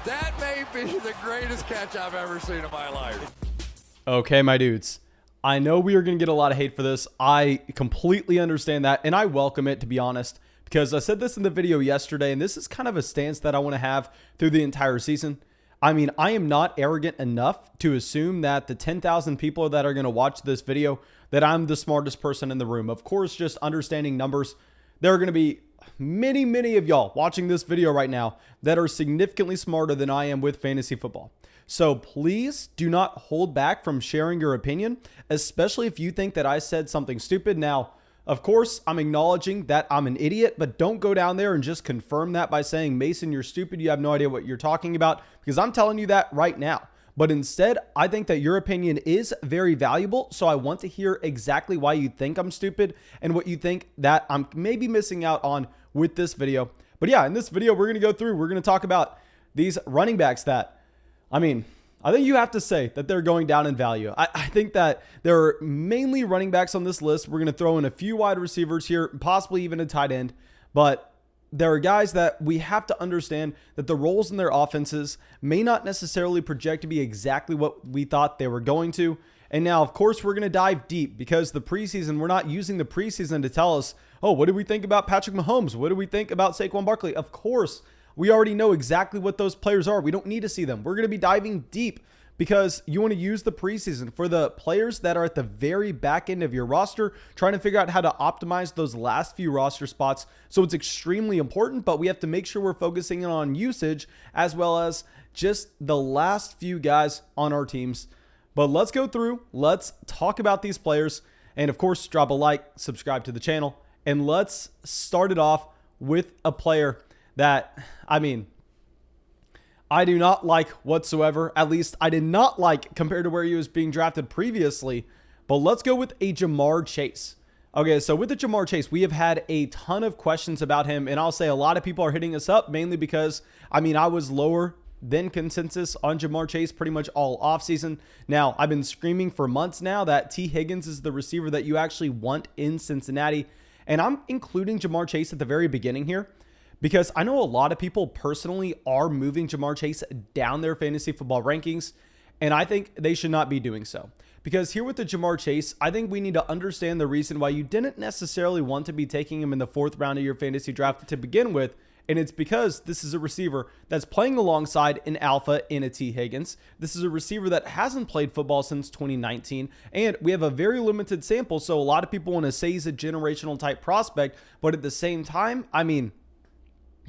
That may be the greatest catch I've ever seen in my life. Okay, my dudes. I know we are going to get a lot of hate for this. I completely understand that, and I welcome it, to be honest, because I said this in the video yesterday, and this is kind of a stance that I want to have through the entire season. I mean, I am not arrogant enough to assume that the 10,000 people that are going to watch this video, that I'm the smartest person in the room. Of course, just understanding numbers, there are going to be many of y'all watching this video right now that are significantly smarter than I am with fantasy football. So please do not hold back from sharing your opinion, especially if you think that I said something stupid. Now, of course, I'm acknowledging that I'm an idiot, but don't go down there and just confirm that by saying, Mason, you're stupid. You have no idea what you're talking about, because I'm telling you that right now. But instead, I think that your opinion is very valuable. So I want to hear exactly why you think I'm stupid and what you think that I'm maybe missing out on with this video. But yeah, in this video, we're going to go through, we're going to talk about these running backs that, I mean, I think you have to say that they're going down in value. I think that there are mainly running backs on this list. We're going to throw in a few wide receivers here, possibly even a tight end. But there are guys that we have to understand that the roles in their offenses may not necessarily project to be exactly what we thought they were going to. And now, of course, we're going to dive deep because the preseason, we're not using the preseason to tell us, oh, what do we think about Patrick Mahomes? What do we think about Saquon Barkley? Of course, we already know exactly what those players are. We don't need to see them. We're going to be diving deep because you want to use the preseason for the players that are at the very back end of your roster, trying to figure out how to optimize those last few roster spots. So it's extremely important, but we have to make sure we're focusing on usage as well as just the last few guys on our teams. But let's go through, let's talk about these players, and of course, drop a like, subscribe to the channel, and let's start it off with a player that, I mean, I do not like whatsoever. At least I did not like compared to where he was being drafted previously. But let's go with a Ja'Marr Chase. Okay, so with the Ja'Marr Chase, we have had a ton of questions about him. And I'll say a lot of people are hitting us up, mainly because, I mean, I was lower than consensus on Ja'Marr Chase pretty much all offseason. Now, I've been screaming for months now that T. Higgins is the receiver that you actually want in Cincinnati. And I'm including Ja'Marr Chase at the very beginning here, because I know a lot of people personally are moving Ja'Marr Chase down their fantasy football rankings, and I think they should not be doing so. Because here with the Ja'Marr Chase, I think we need to understand the reason why you didn't necessarily want to be taking him in the 4th round of your fantasy draft to begin with, and it's because this is a receiver that's playing alongside an alpha in a T. Higgins. This is a receiver that hasn't played football since 2019, and we have a very limited sample, so a lot of people want to say he's a generational type prospect, but at the same time, I mean,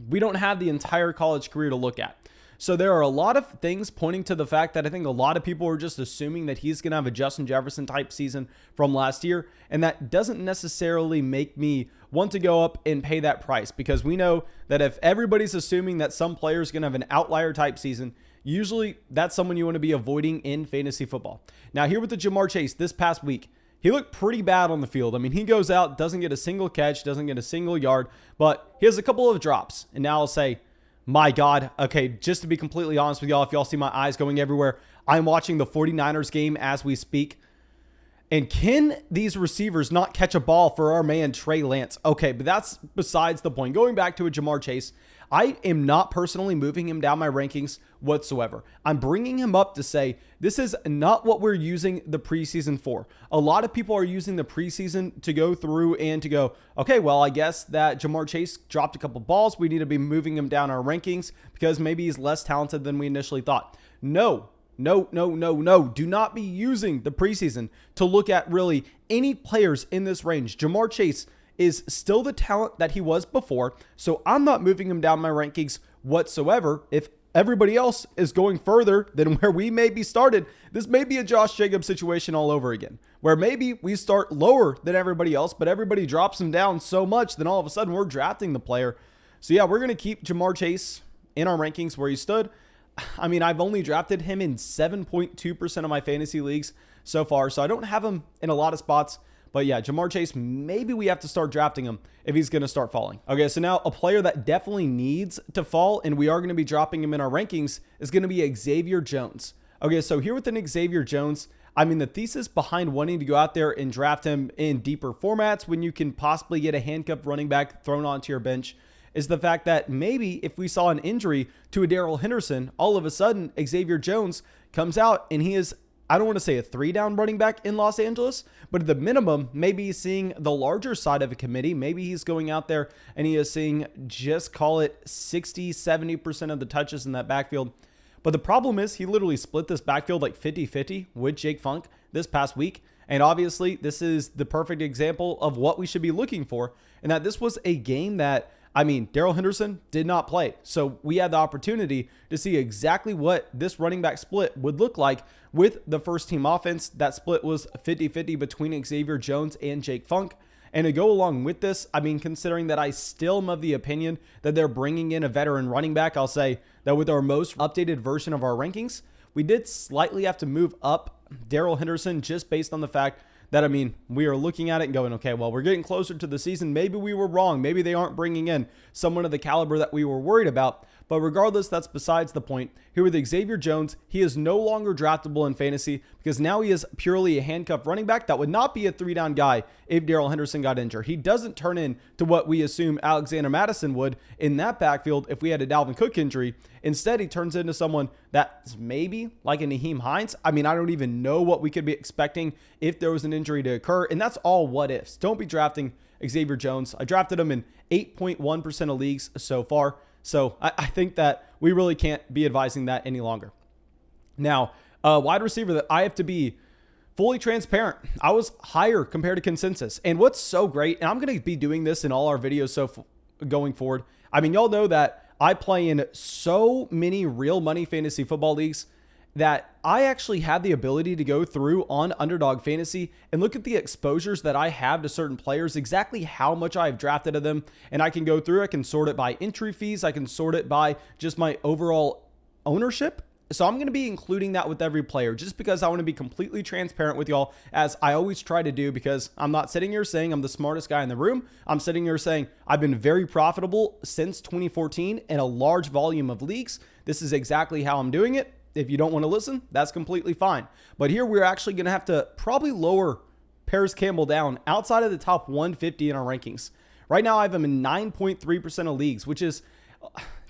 we don't have the entire college career to look at. So there are a lot of things pointing to the fact that I think a lot of people are just assuming that he's going to have a Justin Jefferson type season from last year. And that doesn't necessarily make me want to go up and pay that price, because we know that if everybody's assuming that some player is going to have an outlier type season, usually that's someone you want to be avoiding in fantasy football. Now here with the Ja'Marr Chase this past week, he looked pretty bad on the field. I mean, he goes out, doesn't get a single catch, doesn't get a single yard, but he has a couple of drops. And now I'll say, my God, okay, just to be completely honest with y'all, if y'all see my eyes going everywhere, I'm watching the 49ers game as we speak. And can these receivers not catch a ball for our man, Trey Lance? Okay, but that's besides the point. Going back to a Ja'Marr Chase, I am not personally moving him down my rankings whatsoever. I'm bringing him up to say this is not what we're using the preseason for. A lot of people are using the preseason to go through and to go, okay, well, I guess that Ja'Marr Chase dropped a couple balls. We need to be moving him down our rankings because maybe he's less talented than we initially thought. No. Do not be using the preseason to look at really any players in this range. Ja'Marr Chase is still the talent that he was before, so I'm not moving him down my rankings whatsoever. If everybody else is going further than where we may be started, this may be a Josh Jacobs situation all over again, where maybe we start lower than everybody else, but everybody drops him down so much, then all of a sudden we're drafting the player. So yeah, we're going to keep Ja'Marr Chase in our rankings where he stood. I mean, I've only drafted him in 7.2% of my fantasy leagues so far, so I don't have him in a lot of spots. But yeah, Ja'Marr Chase, maybe we have to start drafting him if he's going to start falling. Okay, so now a player that definitely needs to fall, and we are going to be dropping him in our rankings, is going to be Xavier Jones. Okay, so here with an Xavier Jones, I mean, the thesis behind wanting to go out there and draft him in deeper formats when you can possibly get a handcuffed running back thrown onto your bench is the fact that maybe if we saw an injury to a Darrell Henderson, all of a sudden Xavier Jones comes out and he is, I don't want to say a 3-down running back in Los Angeles, but at the minimum, maybe he's seeing the larger side of a committee. Maybe he's going out there and he is seeing, just call it 60, 70% of the touches in that backfield. But the problem is he literally split this backfield like 50-50 with Jake Funk this past week. And obviously, this is the perfect example of what we should be looking for. And that this was a game that, I mean, Darrell Henderson did not play. So we had the opportunity to see exactly what this running back split would look like with the first team offense. That split was 50-50 between Xavier Jones and Jake Funk. And to go along with this, I mean, considering that I still am of the opinion that they're bringing in a veteran running back, I'll say that with our most updated version of our rankings, we did slightly have to move up Darrell Henderson just based on the fact that, I mean, we are looking at it and going, okay, well, we're getting closer to the season. Maybe we were wrong. Maybe they aren't bringing in someone of the caliber that we were worried about. But regardless, that's besides the point. Here with Xavier Jones, he is no longer draftable in fantasy because now he is purely a handcuffed running back that would not be a 3-down guy if Darrell Henderson got injured. He doesn't turn into what we assume Alexander Mattison would in that backfield if we had a Dalvin Cook injury. Instead, he turns into someone that's maybe like a Nyheim Hines. I mean, I don't even know what we could be expecting if there was an injury to occur. And that's all what ifs. Don't be drafting Xavier Jones. I drafted him in 8.1% of leagues so far. So I think that we really can't be advising that any longer. Now, wide receiver that I have to be fully transparent. I was higher compared to consensus. And what's so great, and I'm going to be doing this in all our videos going forward. I mean, y'all know that I play in so many real money fantasy football leagues that I actually have the ability to go through on Underdog Fantasy and look at the exposures that I have to certain players, exactly how much I've drafted of them. And I can go through, I can sort it by entry fees. I can sort it by just my overall ownership. So I'm going to be including that with every player just because I want to be completely transparent with y'all, as I always try to do, because I'm not sitting here saying I'm the smartest guy in the room. I'm sitting here saying I've been very profitable since 2014 in a large volume of leagues. This is exactly how I'm doing it. If you don't want to listen, that's completely fine. But here we're actually going to have to probably lower Parris Campbell down outside of the top 150 in our rankings. Right now I have him in 9.3% of leagues, which is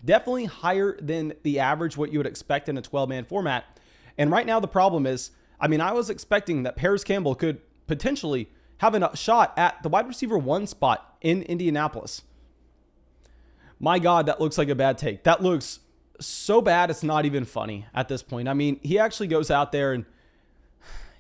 definitely higher than the average, what you would expect in a 12-man format. And right now the problem is, I mean, I was expecting that Parris Campbell could potentially have a shot at the wide receiver 1 spot in Indianapolis. My God, that looks like a bad take. That looks so bad it's not even funny at this point. I mean, he actually goes out there and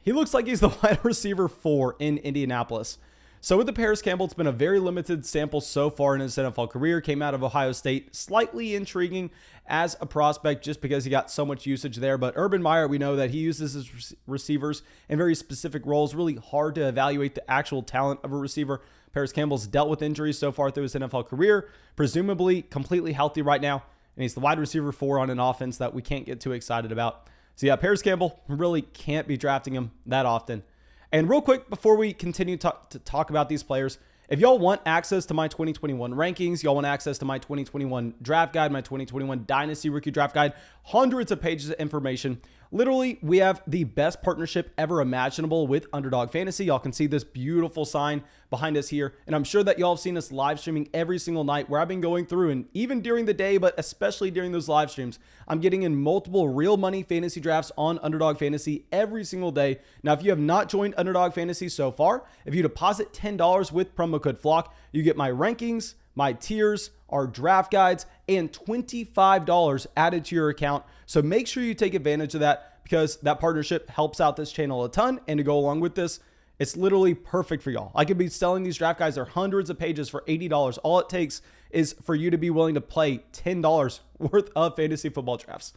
he looks like he's the wide receiver 4 in Indianapolis. So with the Parris Campbell, it's been a very limited sample so far in his NFL career. Came out of Ohio State, slightly intriguing as a prospect just because he got so much usage there. But Urban Meyer, we know that he uses his receivers in very specific roles. Really hard to evaluate the actual talent of a receiver. Parris Campbell's dealt with injuries so far through his NFL career, presumably completely healthy right now. And he's the wide receiver 4 on an offense that we can't get too excited about. So yeah, Parris Campbell, really can't be drafting him that often. And real quick, before we continue to talk about these players, if y'all want access to my 2021 rankings, y'all want access to my 2021 draft guide, my 2021 Dynasty Rookie Draft Guide, hundreds of pages of information. Literally, we have the best partnership ever imaginable with Underdog Fantasy. Y'all can see this beautiful sign behind us here. And I'm sure that y'all have seen us live streaming every single night where I've been going through, and even during the day, but especially during those live streams, I'm getting in multiple real money fantasy drafts on Underdog Fantasy every single day. Now, if you have not joined Underdog Fantasy so far, if you deposit $10 with promo code FLOCK, you get my rankings, my tiers, our draft guides, and $25 added to your account. So make sure you take advantage of that because that partnership helps out this channel a ton. And to go along with this, it's literally perfect for y'all. I could be selling these draft guides. They're hundreds of pages for $80. All it takes is for you to be willing to play $10 worth of fantasy football drafts.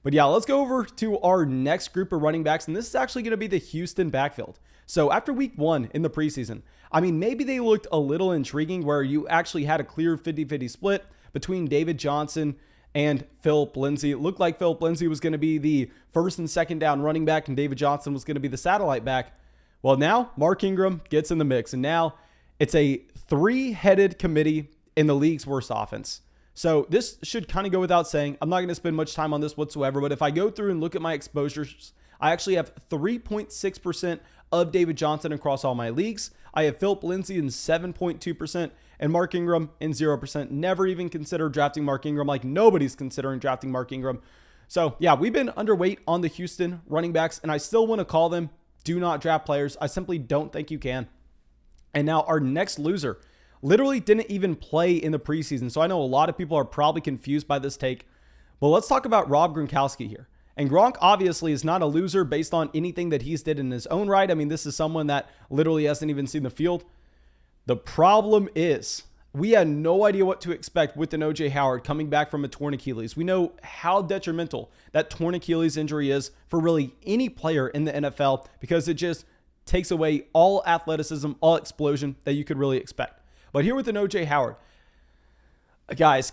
But yeah, let's go over to our next group of running backs. And this is actually going to be the Houston backfield. So after week 1 in the preseason, I mean, maybe they looked a little intriguing where you actually had a clear 50-50 split between David Johnson and Philip Lindsay. It looked like Philip Lindsay was going to be the first and second down running back and David Johnson was going to be the satellite back. Well, now Mark Ingram gets in the mix and now it's a 3-headed committee in the league's worst offense. So this should kind of go without saying. I'm not going to spend much time on this whatsoever, but if I go through and look at my exposures, I actually have 3.6% of David Johnson across all my leagues. I have Philip Lindsay in 7.2%, and Mark Ingram in 0%. Never even considered drafting Mark Ingram, like nobody's considering drafting Mark Ingram. So yeah, we've been underweight on the Houston running backs, and I still want to call them do not draft players. I simply don't think you can. And now our next loser literally didn't even play in the preseason. So I know a lot of people are probably confused by this take, but let's talk about Rob Gronkowski here. And Gronk obviously is not a loser based on anything that he's did in his own right. I mean, this is someone that literally hasn't even seen the field. The problem is we had no idea what to expect with an OJ Howard coming back from a torn Achilles. We know how detrimental that torn Achilles injury is for really any player in the NFL because it just takes away all athleticism, all explosion that you could really expect. But here with an OJ Howard, guys,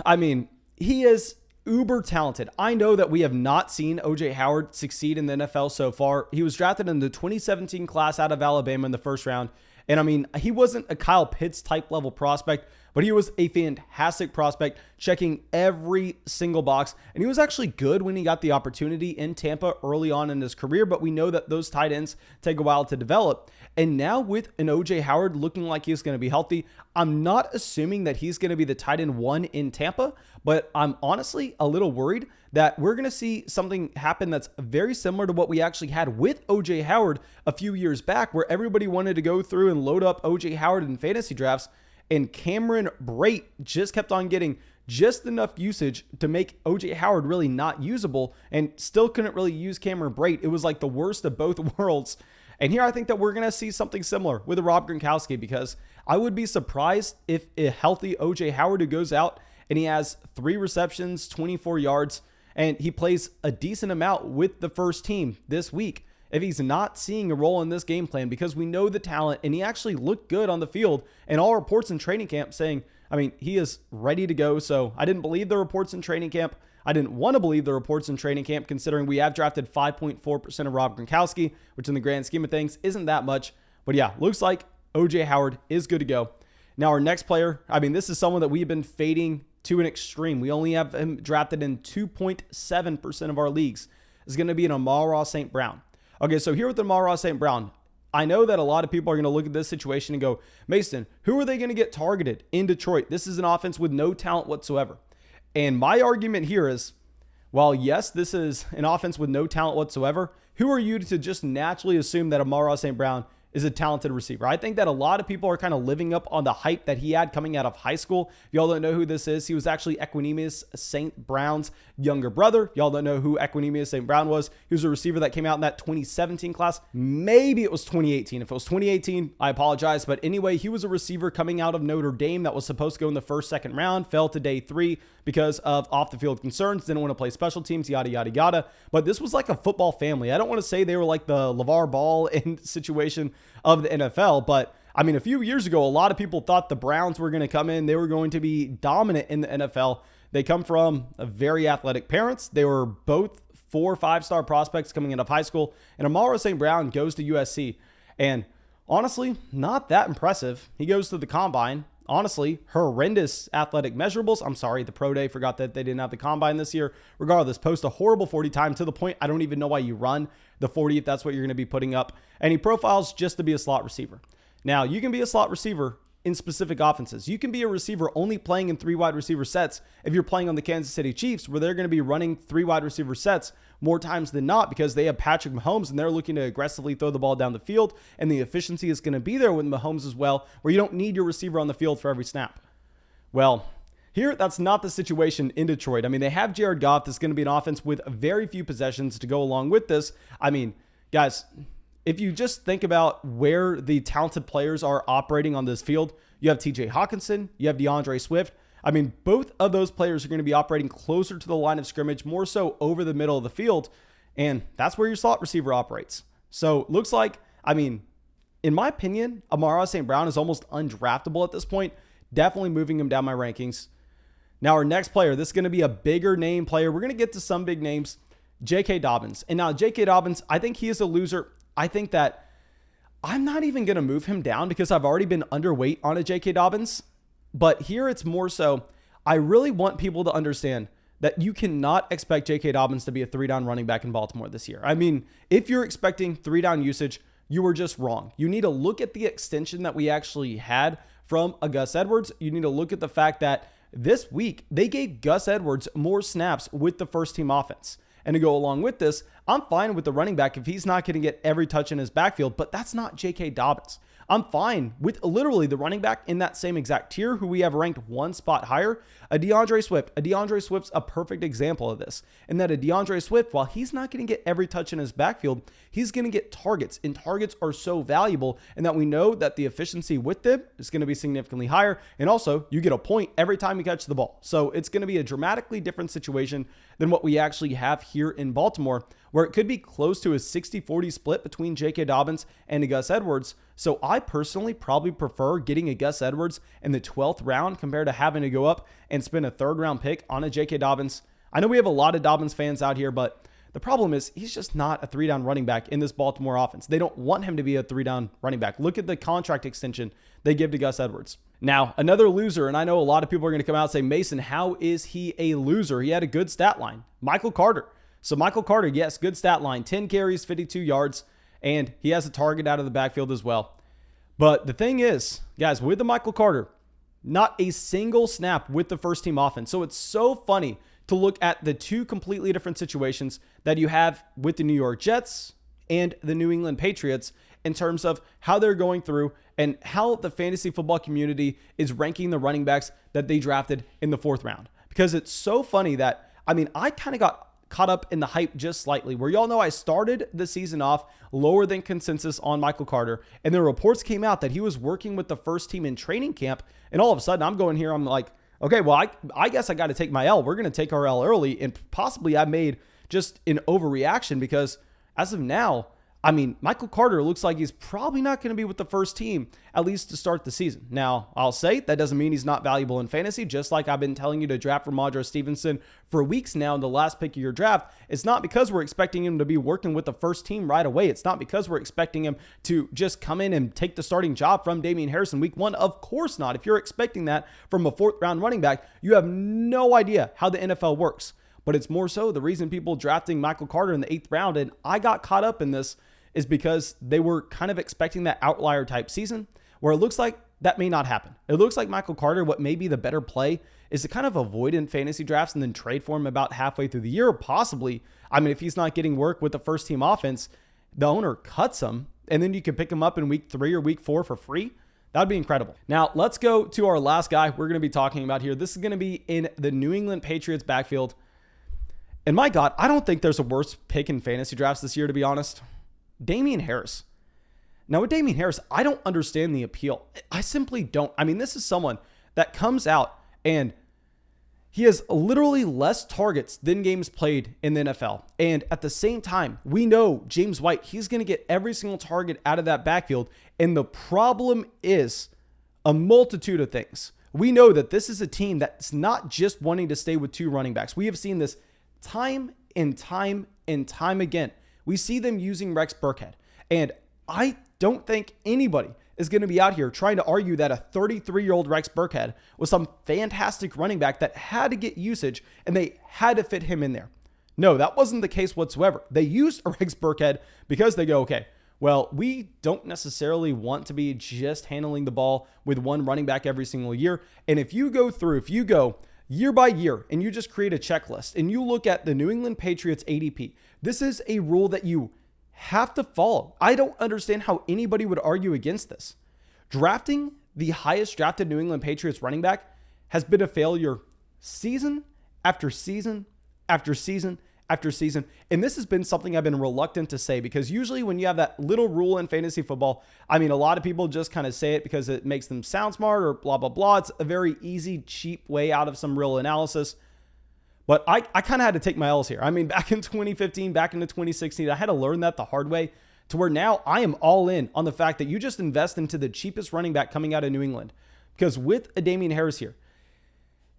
I mean, he is uber talented. I know that we have not seen OJ Howard succeed in the NFL so far. He was drafted in the 2017 class out of Alabama in the first round. And I mean, he wasn't a Kyle Pitts type level prospect, but he was a fantastic prospect, checking every single box. And he was actually good when he got the opportunity in Tampa early on in his career, but we know that those tight ends take a while to develop. And now with an OJ Howard looking like he's going to be healthy, I'm not assuming that he's going to be the tight end one in Tampa, but I'm honestly a little worried that we're going to see something happen that's very similar to what we actually had with OJ Howard a few years back, where everybody wanted to go through and load up OJ Howard in fantasy drafts. And Cameron Brate just kept on getting just enough usage to make OJ Howard really not usable, and still couldn't really use Cameron Brate. It was like the worst of both worlds. And here I think that we're going to see something similar with a Rob Gronkowski, because I would be surprised if a healthy OJ Howard who goes out and he has 3 receptions, 24 yards, and he plays a decent amount with the first team this week, if he's not seeing a role in this game plan, because we know the talent and he actually looked good on the field, and all reports in training camp saying, I mean, he is ready to go. So I didn't believe the reports in training camp. I didn't want to believe the reports in training camp, considering we have drafted 5.4% of Rob Gronkowski, which in the grand scheme of things isn't that much. But yeah, looks like OJ Howard is good to go. Now our next player, I mean, this is someone that we've been fading to an extreme. We only have him drafted in 2.7% of our leagues. Is going to be an Amon-Ra St. Brown. Okay, so here with Amon-Ra St. Brown, I know that a lot of people are going to look at this situation and go, Mason, who are they going to get targeted in Detroit? This is an offense with no talent whatsoever. And my argument here is, while yes, this is an offense with no talent whatsoever, who are you to just naturally assume that Amon-Ra St. Brown is a talented receiver? I think that a lot of people are kind of living up on the hype that he had coming out of high school. If y'all don't know who this is, he was actually Equanimeous St. Brown's younger brother. Y'all don't know who Equanimeous St. Brown was. He was a receiver that came out in that 2017 class. Maybe it was 2018. If it was 2018, I apologize. But anyway, he was a receiver coming out of Notre Dame that was supposed to go in the first, second round, fell to day 3 because of off the field concerns, didn't want to play special teams, yada, yada, yada. But this was like a football family. I don't want to say they were like the LeVar Ball in situation of the NFL, but I mean, a few years ago, a lot of people thought the Browns were going to come in. They were going to be dominant in the NFL. They come from very athletic parents. They were both 4 or 5-star prospects coming out of high school. And Amon-Ra St. Brown goes to USC. And honestly, not that impressive. He goes to the combine. Honestly, horrendous athletic measurables. I'm sorry, the pro day forgot that they didn't have the combine this year. Regardless, post a horrible 40 time to the point I don't even know why you run the 40 if that's what you're going to be putting up. And he profiles just to be a slot receiver. Now, you can be a slot receiver in specific offenses. You can be a receiver only playing in 3 wide receiver sets if you're playing on the Kansas City Chiefs, where they're going to be running 3 wide receiver sets more times than not because they have Patrick Mahomes and they're looking to aggressively throw the ball down the field, and the efficiency is going to be there with Mahomes as well, where you don't need your receiver on the field for every snap. Well, here, that's not the situation in Detroit. I mean, they have Jared Goff. This is going to be an offense with very few possessions to go along with this. I mean, guys, if you just think about where the talented players are operating on this field, you have TJ Hawkinson, you have DeAndre Swift. I mean, both of those players are going to be operating closer to the line of scrimmage, more so over the middle of the field. And that's where your slot receiver operates. So looks like, I mean, in my opinion, Amon-Ra St. Brown is almost undraftable at this point. Definitely moving him down my rankings. Now our next player, this is going to be a bigger name player. We're going to get to some big names. J.K. Dobbins. And now J.K. Dobbins, I think he is a loser. I think that I'm not even going to move him down because I've already been underweight on a J.K. Dobbins. But here it's more so, I really want people to understand that you cannot expect J.K. Dobbins to be a 3-down running back in Baltimore this year. I mean, if you're expecting 3-down usage, you were just wrong. You need to look at the extension that we actually had from a Gus Edwards. You need to look at the fact that this week they gave Gus Edwards more snaps with the first team offense. And to go along with this, I'm fine with the running back if he's not going to get every touch in his backfield, but that's not J.K. Dobbins. I'm fine with literally the running back in that same exact tier who we have ranked one spot higher, a DeAndre Swift. A DeAndre Swift's a perfect example of this. And that a DeAndre Swift, while he's not going to get every touch in his backfield, he's going to get targets. And targets are so valuable, and that we know that the efficiency with them is going to be significantly higher. And also, you get a point every time you catch the ball. So it's going to be a dramatically different situation than what we actually have here in Baltimore, where it could be close to a 60-40 split between J.K. Dobbins and a Gus Edwards. So I personally probably prefer getting a Gus Edwards in the 12th round compared to having to go up and spend a 3rd round pick on a J.K. Dobbins. I know we have a lot of Dobbins fans out here, but the problem is he's just not a 3-down running back in this Baltimore offense. They don't want him to be a 3-down running back. Look at the contract extension they give to Gus Edwards. Now, another loser, and I know a lot of people are going to come out and say, Mason, how is he a loser? He had a good stat line. Michael Carter. So Michael Carter, yes, good stat line, 10 carries, 52 yards, and he has a target out of the backfield as well. But the thing is, guys, with the Michael Carter, not a single snap with the first team offense. So it's so funny to look at the two completely different situations that you have with the New York Jets and the New England Patriots in terms of how they're going through and how the fantasy football community is ranking the running backs that they drafted in the 4th round. Because it's so funny that, I kind of got caught up in the hype just slightly, where y'all know I started the season off lower than consensus on Michael Carter, and the reports came out that he was working with the first team in training camp, and all of a sudden I'm going here, I'm like, okay, well, I guess I got to take my L. We're going to take our L early, and possibly I made just an overreaction because as of now, Michael Carter looks like he's probably not going to be with the first team, at least to start the season. Now, I'll say that doesn't mean he's not valuable in fantasy, just like I've been telling you to draft Amon-Ra Stevenson for weeks now in the last pick of your draft. It's not because we're expecting him to be working with the first team right away. It's not because we're expecting him to just come in and take the starting job from Damien Harris in week 1. Of course not. If you're expecting that from a 4th round running back, you have no idea how the NFL works. But it's more so the reason people drafting Michael Carter in the 8th round, and I got caught up in this, is because they were kind of expecting that outlier type season where it looks like that may not happen. It looks like Michael Carter, what may be the better play is to kind of avoid in fantasy drafts and then trade for him about halfway through the year. Possibly, if he's not getting work with the first team offense, the owner cuts him and then you can pick him up in week 3 or week 4 for free. That would be incredible. Now, let's go to our last guy we're going to be talking about here. This is going to be in the New England Patriots backfield. And my God, I don't think there's a worse pick in fantasy drafts this year, to be honest. Damien Harris. Now with Damien Harris, I don't understand the appeal. I simply don't. This is someone that comes out and he has literally less targets than games played in the NFL. And at the same time, we know James White, he's going to get every single target out of that backfield. And the problem is a multitude of things. We know that this is a team that's not just wanting to stay with 2 running backs. We have seen this time and time and time again. We see them using Rex Burkhead. And I don't think anybody is going to be out here trying to argue that a 33-year-old Rex Burkhead was some fantastic running back that had to get usage and they had to fit him in there. No, that wasn't the case whatsoever. They used Rex Burkhead because they go, okay, well, we don't necessarily want to be just handling the ball with one running back every single year. And if you go year by year and you just create a checklist and you look at the New England Patriots ADP, this is a rule that you have to follow. I don't understand how anybody would argue against this. Drafting the highest drafted New England Patriots running back has been a failure season after season after season after season. And this has been something I've been reluctant to say because usually when you have that little rule in fantasy football, a lot of people just kind of say it because it makes them sound smart or blah, blah, blah. It's a very easy, cheap way out of some real analysis. But I kind of had to take my L's here. Back in 2015, back into 2016, I had to learn that the hard way to where now I am all in on the fact that you just invest into the cheapest running back coming out of New England. Because with a Damien Harris here,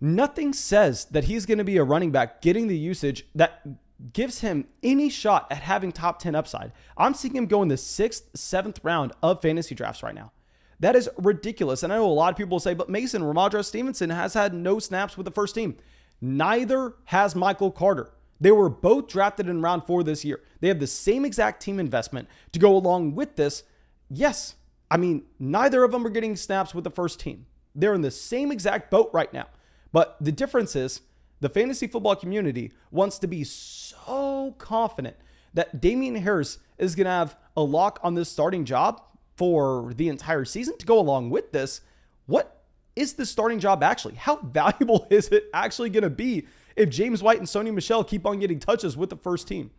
nothing says that he's going to be a running back getting the usage that gives him any shot at having top 10 upside. I'm seeing him go in the 6th, 7th round of fantasy drafts right now. That is ridiculous. And I know a lot of people will say, but Mason, Amon-Ra Stevenson has had no snaps with the first team. Neither has Michael Carter. They were both drafted in round 4 this year. They have the same exact team investment to go along with this. Yes, I mean, neither of them are getting snaps with the first team. They're in the same exact boat right now. But the difference is the fantasy football community wants to be so confident that Damien Harris is going to have a lock on this starting job for the entire season. To go along with this, what is the starting job actually? How valuable is it actually going to be if James White and Sony Michel keep on getting touches with the first team?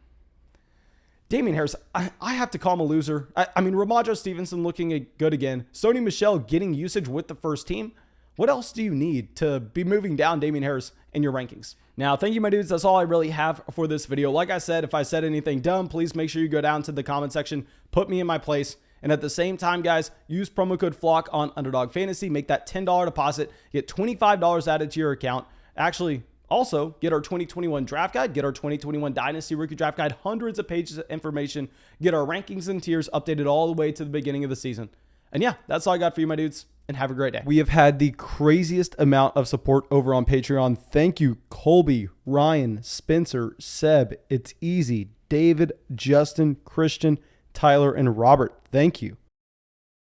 Damien Harris, I have to call him a loser. I mean, Ramondre Stevenson looking good again. Sony Michel getting usage with the first team. What else do you need to be moving down Damien Harris in your rankings? Now, thank you, my dudes. That's all I really have for this video. Like I said, if I said anything dumb, please make sure you go down to the comment section, put me in my place. And at the same time, guys, use promo code FLOCK on Underdog Fantasy. Make that $10 deposit. Get $25 added to your account. Actually, also, get our 2021 draft guide, get our 2021 Dynasty Rookie Draft Guide, hundreds of pages of information, get our rankings and tiers updated all the way to the beginning of the season. And yeah, that's all I got for you, my dudes, and have a great day. We have had the craziest amount of support over on Patreon. Thank you, Colby, Ryan, Spencer, Seb, It's Easy, David, Justin, Christian, Tyler, and Robert. Thank you.